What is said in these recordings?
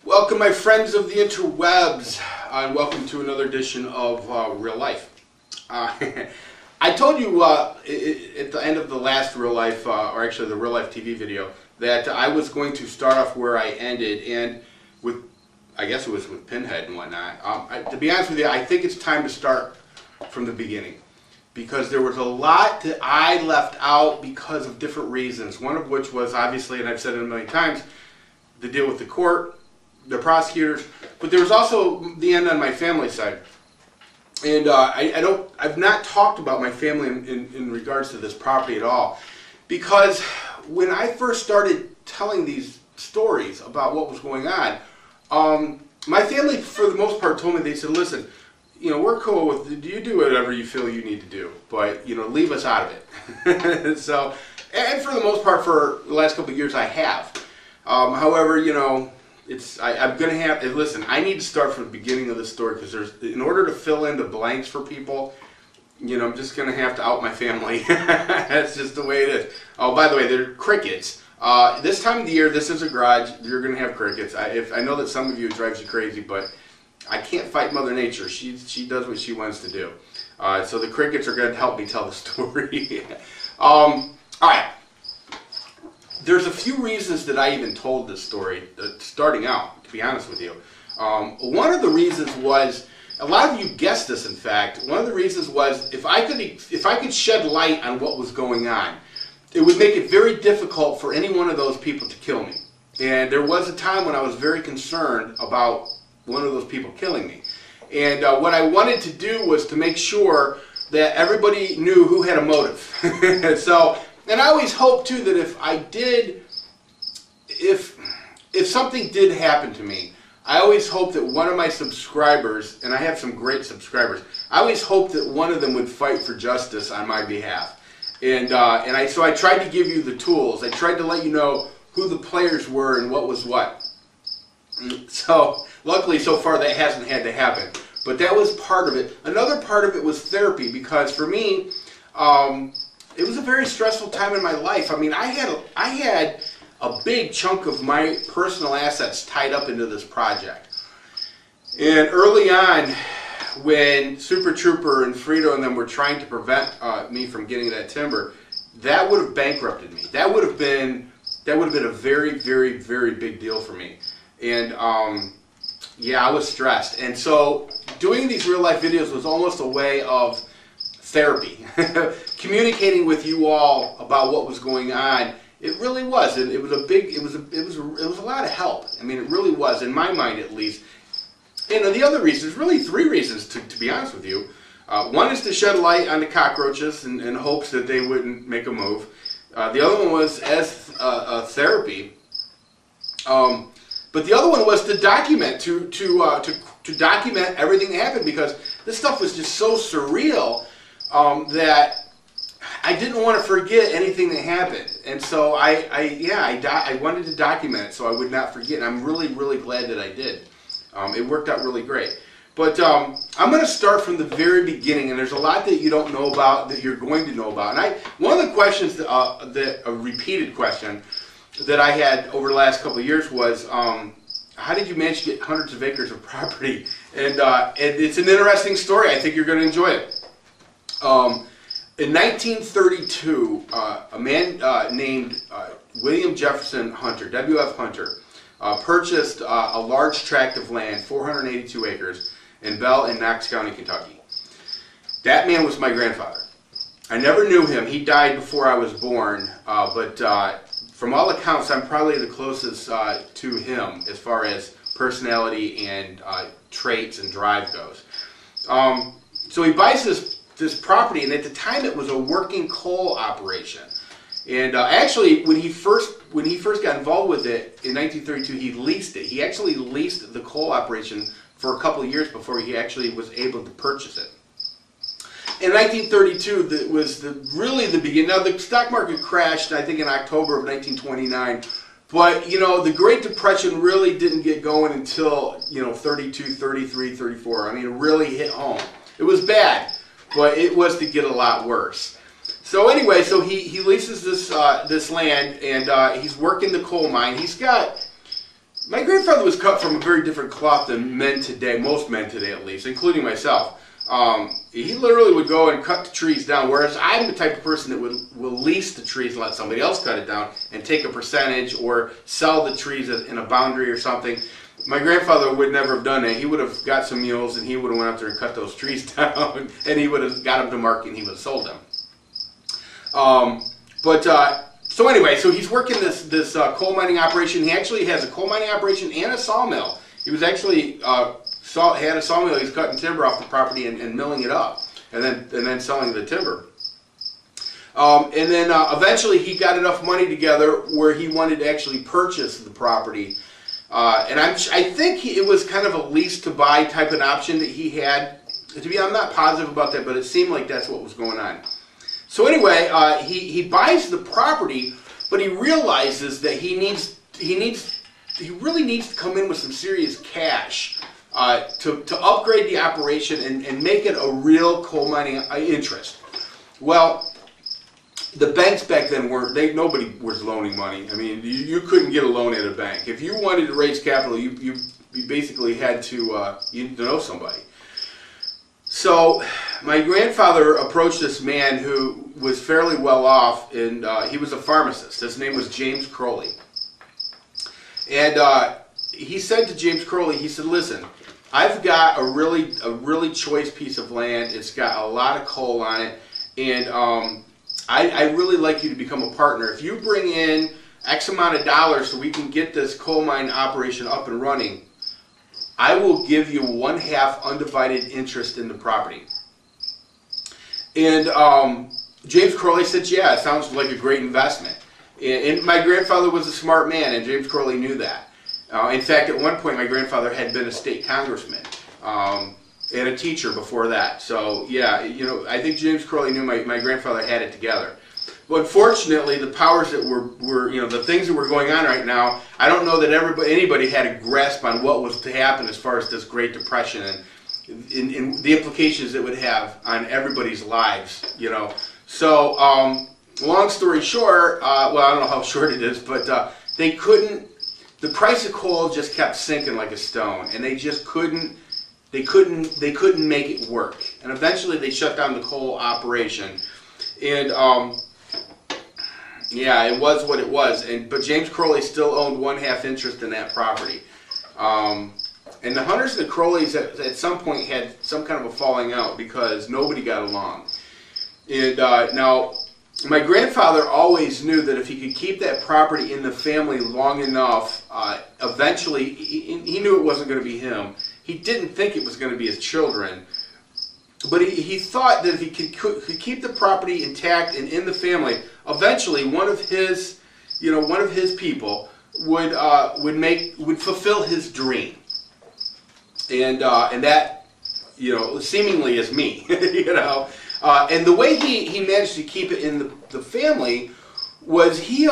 Welcome, my friends of the interwebs, and welcome to another edition of Real Life. I told you at the end of the last Real Life, or actually the Real Life TV video, that I was going to start off where I ended, and with, I guess it was with Pinhead and whatnot. To be honest with you, I think it's time to start from the beginning, because there was a lot that I left out because of different reasons. One of which was, obviously, and I've said it a million times, the deal with the court, the prosecutors, but there was also the end on my family side. And I've not talked about my family in regards to this property at all, because when I first started telling these stories about what was going on, my family, for the most part, told me, they said, listen, you know, we're cool with, you do whatever you feel you need to do, but, you know, leave us out of it. So, and for the most part, for the last couple of years, I have. However, you know, I'm going to have, listen, I need to start from the beginning of the story, because in order to fill in the blanks for people, you know, I'm just going to have to out my family. That's just the way it is. Oh, by the way, there are crickets. This time of the year, this is a garage, you're going to have crickets. I know that some of you, it drives you crazy, but I can't fight Mother Nature. She does what she wants to do. So the crickets are going to help me tell the story. All right. There's a few reasons that I even told this story, starting out, to be honest with you. One of the reasons was, a lot of you guessed this, in fact, one of the reasons was, if I could shed light on what was going on, it would make it very difficult for any one of those people to kill me. And there was a time when I was very concerned about one of those people killing me. And what I wanted to do was to make sure that everybody knew who had a motive. So, and I always hoped too that if something did happen to me, I always hoped that one of my subscribers, and I have some great subscribers, I always hoped that one of them would fight for justice on my behalf. And so I tried to give you the tools. I tried to let you know who the players were and what was what. So luckily, so far, that hasn't had to happen. But that was part of it. Another part of it was therapy, because for me, it was a very stressful time in my life. I mean, I had a big chunk of my personal assets tied up into this project. And early on, when Super Trooper and Frito and them were trying to prevent me from getting that timber, that would have bankrupted me. That would have been a very, very, very big deal for me. And yeah, I was stressed. And so doing these real life videos was almost a way of therapy, communicating with you all about what was going on. It really was, and it was a lot of help. I mean, it really was, in my mind at least. And the other reasons, really three reasons, to be honest with you. One is to shed light on the cockroaches in hopes that they wouldn't make a move. The other one was as therapy. But the other one was to document, to document everything that happened, because this stuff was just so surreal that I didn't want to forget anything that happened. And so I wanted to document it so I would not forget. And I'm really, really glad that I did. It worked out really great. But I'm going to start from the very beginning, and there's a lot that you don't know about that you're going to know about. And one of the questions, a repeated question that I had over the last couple of years was, how did you manage to get hundreds of acres of property? And it's an interesting story. I think you're going to enjoy it. In 1932, a man named William Jefferson Hunter, W.F. Hunter, purchased a large tract of land, 482 acres, in Bell and Knox County, Kentucky. That man was my grandfather. I never knew him. He died before I was born, but from all accounts, I'm probably the closest to him as far as personality and traits and drive goes. So he buys this property, and at the time it was a working coal operation. And actually, when he first got involved with it in 1932, he leased it. He actually leased the coal operation for a couple of years before he actually was able to purchase it. In 1932, that was really the beginning. Now, the stock market crashed, I think, in October of 1929. But, you know, the Great Depression really didn't get going until, you know, 32, 33, 34. I mean, it really hit home. It was bad, but it was to get a lot worse. So anyway, so he leases this land, and he's working the coal mine. My grandfather was cut from a very different cloth than men today, most men today at least, including myself. He literally would go and cut the trees down, whereas I'm the type of person that will lease the trees and let somebody else cut it down and take a percentage or sell the trees in a boundary or something. My grandfather would never have done that. He would have got some mules and he would have went out there and cut those trees down, and he would have got them to market and he would have sold them. So anyway, so he's working this coal mining operation. He actually has a coal mining operation and a sawmill. He was actually had a sawmill. He's cutting timber off the property and milling it up, and then selling the timber. And then eventually he got enough money together where he wanted to actually purchase the property. And I think it was kind of a lease to buy type of option that he had. I'm not positive about that, but it seemed like that's what was going on. So anyway, he buys the property, but he realizes that he really needs to come in with some serious cash to upgrade the operation and make it a real coal mining interest. Well, the banks back then nobody was loaning money. I mean, you couldn't get a loan at a bank. If you wanted to raise capital, you basically had to know somebody. So my grandfather approached this man who was fairly well off, and he was a pharmacist. His name was James Crowley. And he said to James Crowley, he said, listen, I've got a really choice piece of land. It's got a lot of coal on it, and I'd really like you to become a partner. If you bring in X amount of dollars so we can get this coal mine operation up and running, I will give you 1/2 undivided interest in the property. And James Crowley said, yeah, it sounds like a great investment. And my grandfather was a smart man, and James Crowley knew that. In fact, at one point, my grandfather had been a state congressman and a teacher before that. So, yeah, I think James Crowley knew my grandfather had it together. But unfortunately, the powers that were the things that were going on right now, I don't know that anybody had a grasp on what was to happen as far as this Great Depression and the implications it would have on everybody's lives, So, long story short, well, I don't know how short it is, but they couldn't. The price of coal just kept sinking like a stone, and they just couldn't. They couldn't make it work, and eventually they shut down the coal operation, and yeah, it was what it was. But James Crowley still owned 1/2 interest in that property, and the Hunters and the Crowleys at some point had some kind of a falling out because nobody got along. And now, my grandfather always knew that if he could keep that property in the family long enough, eventually he knew it wasn't going to be him. He didn't think it was going to be his children, but he thought that if he could keep the property intact and in the family, eventually one of his people would fulfill his dream, and that seemingly is me, and the way he managed to keep it in the family was he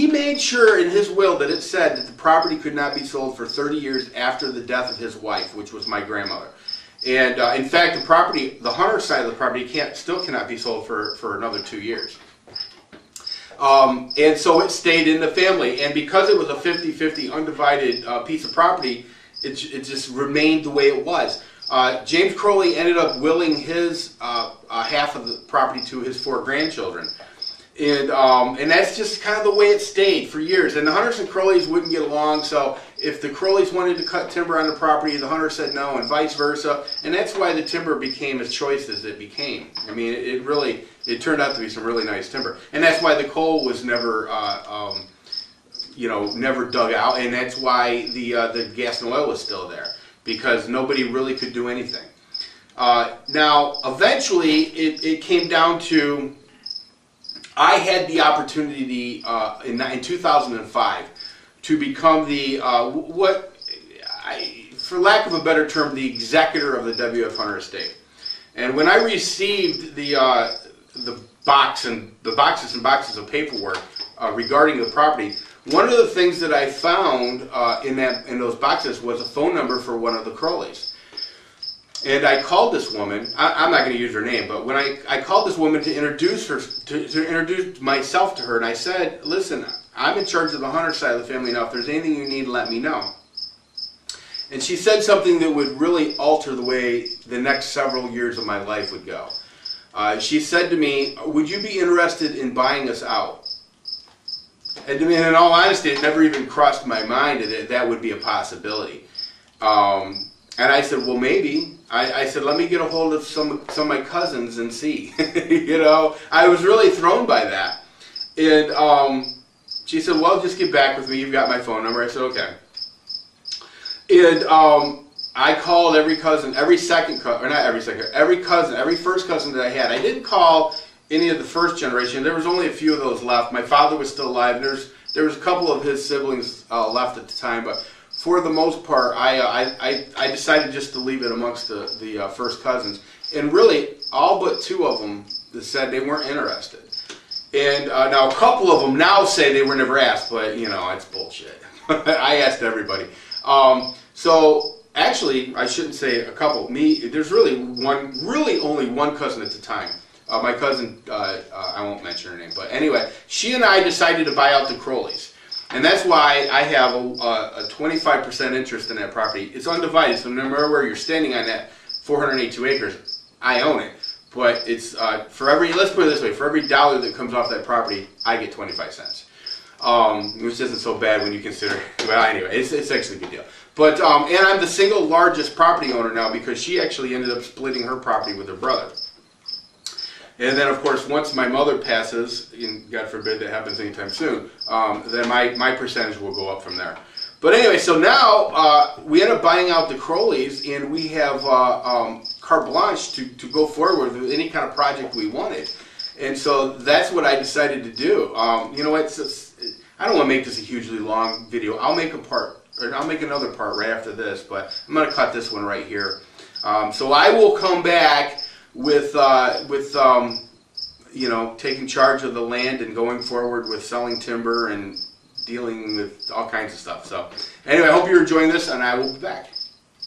made sure in his will that it said that the property could not be sold for 30 years after the death of his wife, which was my grandmother. And in fact, the Hunter side of the property still cannot be sold for another 2 years. And so it stayed in the family. And because it was a 50-50 undivided piece of property, it just remained the way it was. James Crowley ended up willing his half of the property to his 4 grandchildren. And that's just kind of the way it stayed for years. And the Hunters and Crowleys wouldn't get along, so if the Crowleys wanted to cut timber on the property, the Hunters said no, and vice versa. And that's why the timber became as choice as it became. I mean, it turned out to be some really nice timber. And that's why the coal was never never dug out, and that's why the gas and oil was still there, because nobody really could do anything. Now, eventually, it came down to, I had the opportunity in 2005 to become for lack of a better term, the executor of the W.F. Hunter estate. And when I received the boxes and boxes of paperwork regarding the property, one of the things that I found in those boxes was a phone number for one of the Crowleys. And I called this woman. I'm not going to use her name, but when I called this woman to introduce myself to her, and I said, "Listen, I'm in charge of the Hunter side of the family now. If there's anything you need, let me know. And she said something that would really alter the way the next several years of my life would go. She said to me, would you be interested in buying us out? And to me, in all honesty, it never even crossed my mind that that would be a possibility. And I said, well, maybe. I said, let me get a hold of some of my cousins and see. You know, I was really thrown by that. And she said, well, just get back with me. You've got my phone number. I said, okay. And I called every cousin, every first cousin that I had. I didn't call any of the first generation. There was only a few of those left. My father was still alive. And there was a couple of his siblings left at the time, but for the most part, I decided just to leave it amongst the first cousins. And really, all but two of them said they weren't interested. And now a couple of them now say they were never asked, but you know, it's bullshit. I asked everybody. So actually, I shouldn't say a couple. There's really only one cousin at the time. My cousin, I won't mention her name, but anyway, she and I decided to buy out the Crowleys. And that's why I have a 25% interest in that property. It's undivided, so no matter where you're standing on that 482 acres, I own it. But it's let's put it this way, for every dollar that comes off that property, I get 25 cents. Which isn't so bad when you consider, well, anyway, it's actually a good deal. But, and I'm the single largest property owner now because she actually ended up splitting her property with her brother. And then, of course, once my mother passes, and God forbid that happens anytime soon, then my percentage will go up from there. But anyway, so now we end up buying out the Crowleys, and we have carte blanche to go forward with any kind of project we wanted. And so that's what I decided to do. You know what? I don't want to make this a hugely long video. I'll make another part right after this, but I'm going to cut this one right here. So I will come back with you know, taking charge of the land and going forward with selling timber and dealing with all kinds of stuff. So anyway, I hope you're enjoying this, and I will be back.